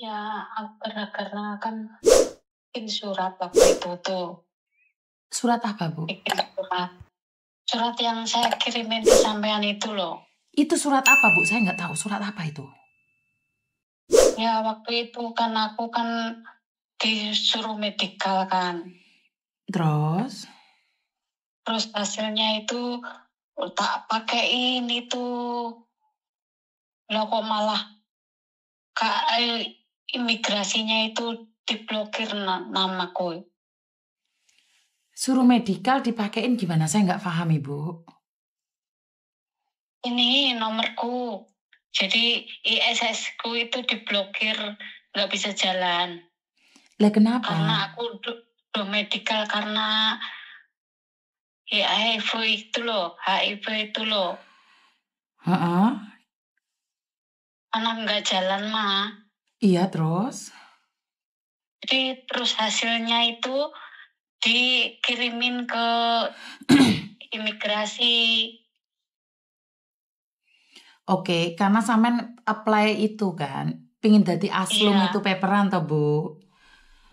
Ya, karena kan bikin surat waktu itu tuh. Surat apa, Bu? Bikin surat. Surat yang saya kirimin ke sampean itu loh. Itu surat apa, Bu? Saya nggak tahu surat apa itu. Ya, waktu itu kan aku kan disuruh medical kan. Terus hasilnya itu tak pakein itu. Lah kok malah imigrasinya itu diblokir namaku. suruh medical dipakein gimana? Saya nggak paham, Ibu. Ini nomorku. Jadi ISS ku itu diblokir, nggak bisa jalan. Lah kenapa? Karena aku do medical karena HIV itu loh. Heeh. Karena nggak jalan mah. Iya, terus? Jadi terus hasilnya itu dikirimin ke imigrasi. Oke, karena sampean apply itu kan, pingin dadi aslum Iya. itu paperan toh, Bu?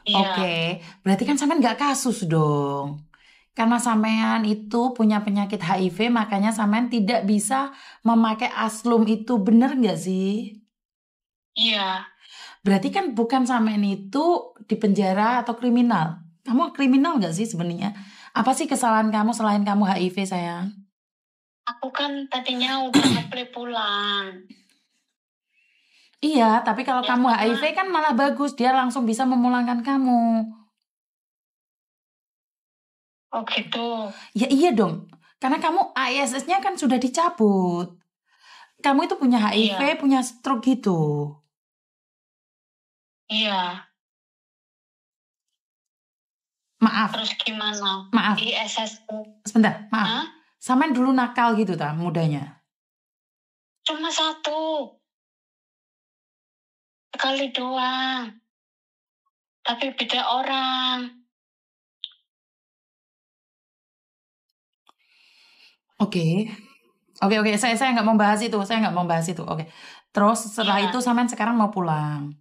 Iya. Oke, berarti kan sampean nggak kasus dong. Karena sampean itu punya penyakit HIV, makanya sampean tidak bisa memakai aslum itu, bener nggak sih? Iya. Berarti kan bukan sampean itu di penjara atau kriminal. Kamu kriminal nggak sih sebenarnya? Apa sih kesalahan kamu selain kamu HIV, sayang? Aku kan tadinya udah apply pulang. Iya, tapi kalau Ya, kamu karena HIV kan malah bagus, dia langsung bisa memulangkan kamu. oh gitu. Ya iya dong, karena kamu ISS-nya kan sudah dicabut. Kamu itu punya HIV, Iya. punya stroke gitu. Iya. Maaf, Terus gimana? maaf, ISS sebentar, maaf. Hah? Sampean dulu nakal gitu ta, mudanya? Cuma satu. Sekali doang. Tapi beda orang. Oke. Oke, saya nggak mau bahas itu, Oke. Terus setelah Iya. itu sampean sekarang mau pulang.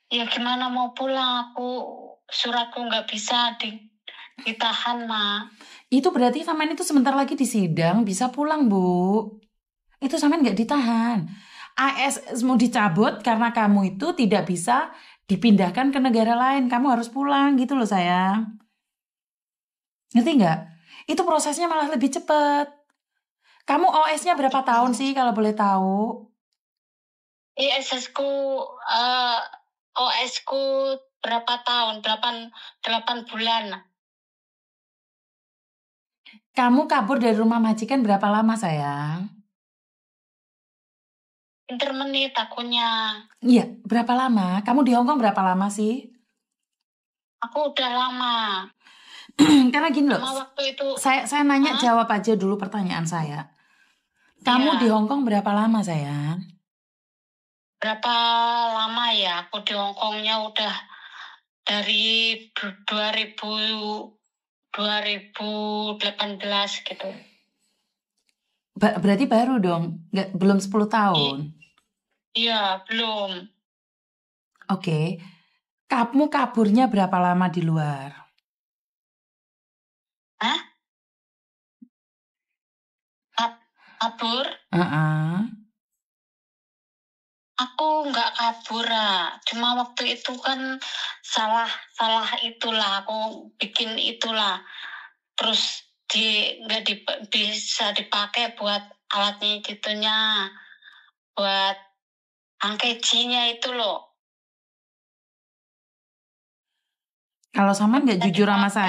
Ya gimana mau pulang, suratku nggak bisa ditahan, Ma. Itu berarti sampean itu sebentar lagi di sidang bisa pulang, Bu. Itu sampean nggak ditahan. ISS mau dicabut karena kamu itu tidak bisa dipindahkan ke negara lain. Kamu harus pulang gitu loh, sayang. Ngerti nggak? Itu prosesnya malah lebih cepat. Kamu OS-nya berapa tahun sih kalau boleh tahu? ISS-ku, OS-ku berapa tahun? 8 bulan. Kamu kabur dari rumah majikan berapa lama, sayang? Pinter menit akunya. Iya, berapa lama? Kamu di Hongkong berapa lama sih? Aku udah lama. Karena gini loh, Sama waktu itu. saya nanya jawab aja dulu pertanyaan saya. Kamu Iya. di Hongkong berapa lama, sayang? Berapa lama ya? Aku di Hongkongnya udah dari 2018 gitu. Berarti baru dong, belum 10 tahun. Iya, belum. Oke. Kamu kaburnya berapa lama di luar? Hah? Kabur? Aku nggak kabur, cuma waktu itu kan salah itulah, aku bikin itulah. Terus nggak bisa dipakai buat alatnya gitunya, buat angkecinya itu loh. Kalau sampean nggak Bisa jujur sama dipakai.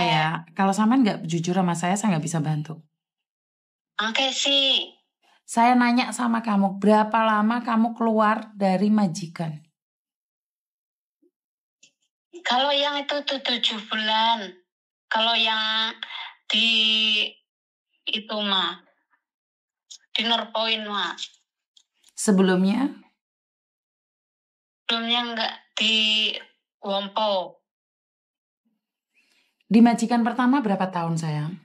saya, saya nggak bisa bantu. Angkeci. Saya nanya sama kamu, berapa lama kamu keluar dari majikan? Kalau yang itu tuh 7 bulan. Kalau yang di itu mah, di Norpoint mah. Sebelumnya? Sebelumnya nggak di Wompo. Di majikan pertama berapa tahun, sayang?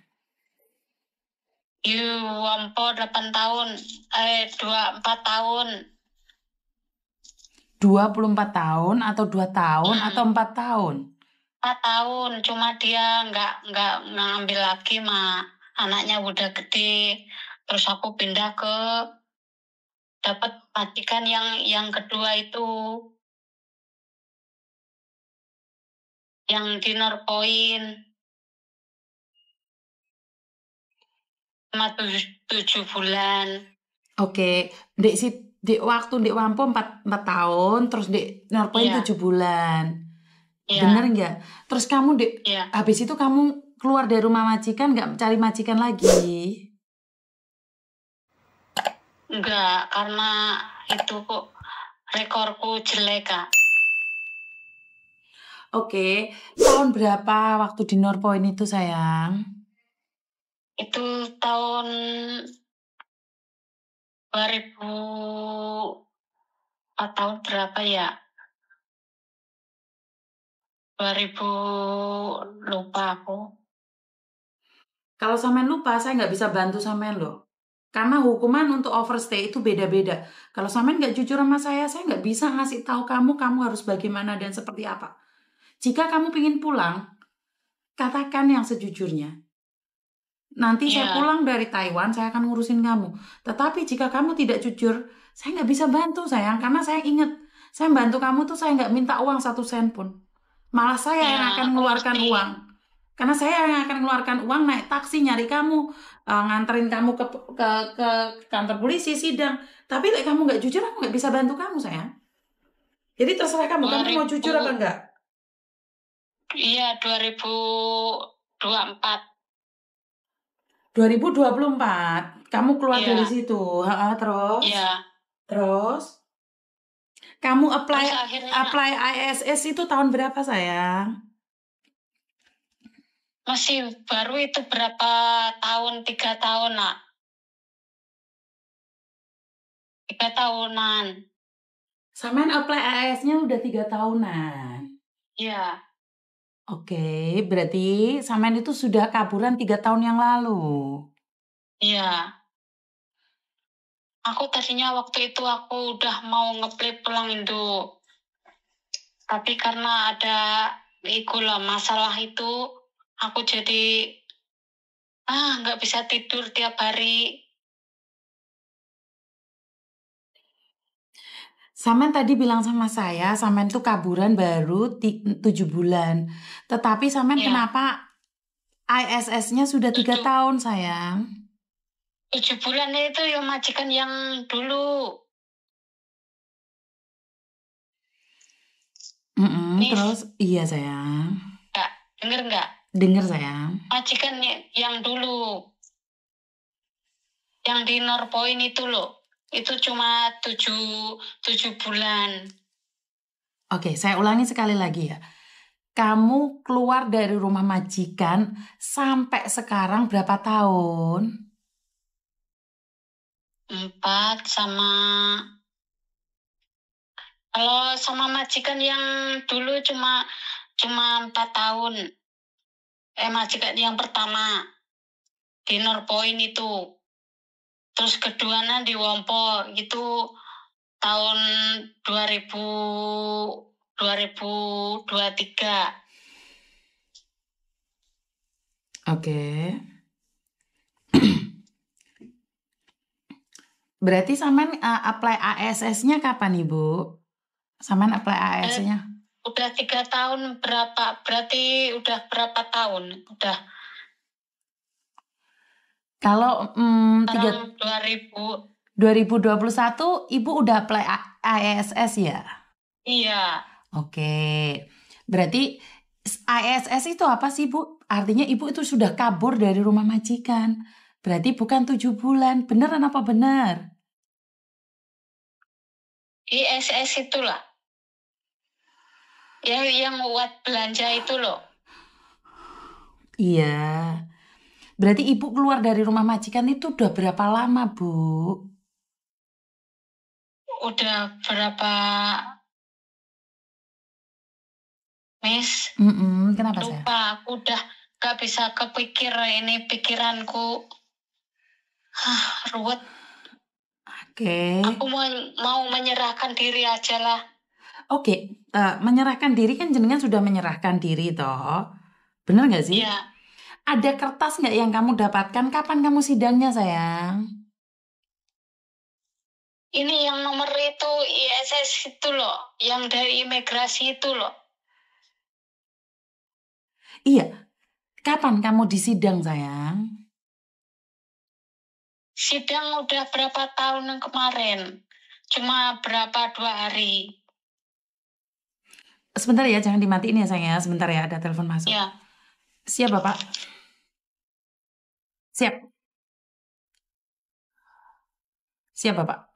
Di Wompo 4 tahun. 24 tahun atau 2 tahun atau 4 tahun? 4 tahun, cuma dia nggak ngambil lagi, Mak. Anaknya udah gede. Terus aku pindah ke dapat majikan yang kedua itu, yang di Norpoint. Cuma 7 bulan. Oke, dek waktu dek Wampo 4 tahun, terus dek Norpoint Iya. 7 bulan. Iya. Bener nggak? Terus kamu dek, Iya. habis itu kamu keluar dari rumah majikan nggak cari majikan lagi? Enggak, karena itu kok rekorku jelek, Kak. Oke, tahun berapa waktu di Norpoint itu sayang? Itu tahun 2004, tahun berapa ya? 2000, lupa aku. Kalau sampean lupa, saya nggak bisa bantu sampean loh. Karena hukuman untuk overstay itu beda-beda. Kalau sampean nggak jujur sama saya nggak bisa ngasih tahu kamu harus bagaimana dan seperti apa. Jika kamu ingin pulang, katakan yang sejujurnya. Nanti saya Iya. pulang dari Taiwan, saya akan ngurusin kamu. Tetapi jika kamu tidak jujur, saya nggak bisa bantu sayang. Karena saya ingat, saya bantu kamu tuh saya nggak minta uang 1 sen pun. Malah saya Iya, yang akan aku mengeluarkan ngerti. uang. Karena saya yang akan mengeluarkan uang naik taksi nyari kamu, nganterin kamu ke kantor polisi sidang. Tapi kalau kamu nggak jujur, aku nggak bisa bantu kamu sayang. Jadi terserah kamu mau jujur apa enggak? Iya, 2024. 2024, kamu keluar Iya. dari situ, terus? Iya. Terus? Kamu Terus akhirnya apply ISS itu tahun berapa sayang? masih baru itu berapa tahun, 3 tahun, Nak. 3 tahunan. Sampean apply ISS-nya udah 3 tahunan. Iya. Oke, berarti sampean itu sudah kaburan 3 tahun yang lalu. Iya. Aku tadinya waktu itu aku udah mau ngeplay pulang Indo. Tapi karena ada masalah itu, aku jadi nggak bisa tidur tiap hari. Sampean tadi bilang sama saya, sampean tuh kaburan baru 7 bulan. Tetapi sampean Iya. kenapa ISS-nya sudah 3 tahun sayang? 7 bulan itu ya majikan yang dulu. Terus iya sayang. Denger nggak? Dengar sayang. Majikan yang dulu, yang di Norpoint itu loh, itu cuma 7 bulan. Oke, saya ulangi sekali lagi ya. Kamu keluar dari rumah majikan sampai sekarang berapa tahun? 4 sama, kalau sama majikan yang dulu cuma 4 tahun. Majikan yang pertama di Norpoint itu. Terus keduanya di Wompo itu tahun 2023. Oke. Berarti sampean apply ASS-nya kapan Ibu? Sampean apply ASS-nya? Udah 3 tahun berarti udah berapa tahun? Udah. Kalau 2021 Ibu udah apply ISS ya? Iya. Oke. Berarti ISS itu apa sih Bu? Artinya Ibu itu sudah kabur dari rumah majikan. Berarti bukan 7 bulan. Beneran apa benar? ISS itulah. Yang buat belanja itu loh. Iya. Berarti Ibu keluar dari rumah majikan itu udah berapa lama, Bu? Udah berapa, Miss? Kenapa lupa, saya? aku udah gak bisa kepikir ini pikiranku. Ruwet. Oke. Aku mau menyerahkan diri aja lah. Oke, menyerahkan diri kan jenengan sudah menyerahkan diri toh. Bener nggak sih? Ya, Ada kertas nggak yang kamu dapatkan? Kapan kamu sidangnya sayang? ini yang nomor itu ISS itu loh, yang dari imigrasi itu loh. Iya, kapan kamu disidang sayang? Sidang udah berapa tahun yang kemarin, cuma berapa 2 hari. Sebentar ya, jangan dimatiin ya sayang ya. Sebentar ya, ada telepon masuk. Ya, Siap Bapak? Siap. Siap Bapak.